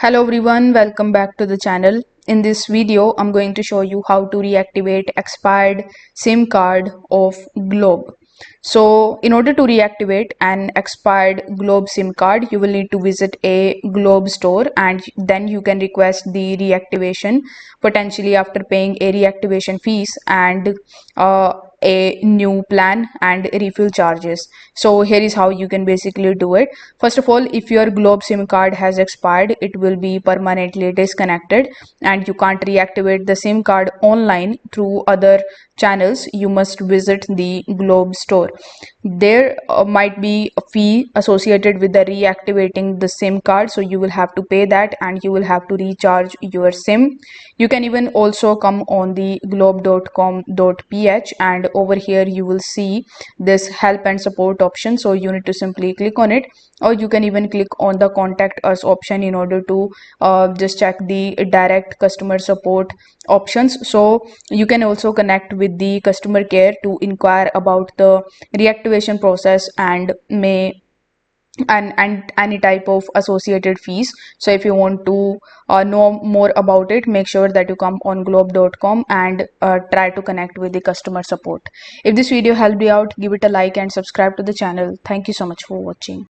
Hello everyone, welcome back to the channel. In this video, I'm going to show you how to reactivate expired SIM card of Globe. So in order to reactivate an expired Globe SIM card, you will need to visit a Globe store and then you can request the reactivation potentially after paying a reactivation fees and a new plan and refill charges. So here is how you can basically do it. First of all, if your Globe SIM card has expired, it will be permanently disconnected and you can't reactivate the SIM card online through other channels. You must visit the Globe store. There might be a fee associated with the reactivating the SIM card, so you will have to pay that and you will have to recharge your SIM. You can even also come on the globe.com.ph and over here you will see this help and support option, so you need to simply click on it, or you can even click on the contact us option in order to just check the direct customer support options. So you can also connect with the customer care to inquire about the reactivation process and any type of associated fees. So if you want to know more about it, make sure that you come on globe.com and try to connect with the customer support. If this video helped you out, give it a like and subscribe to the channel. Thank you so much for watching.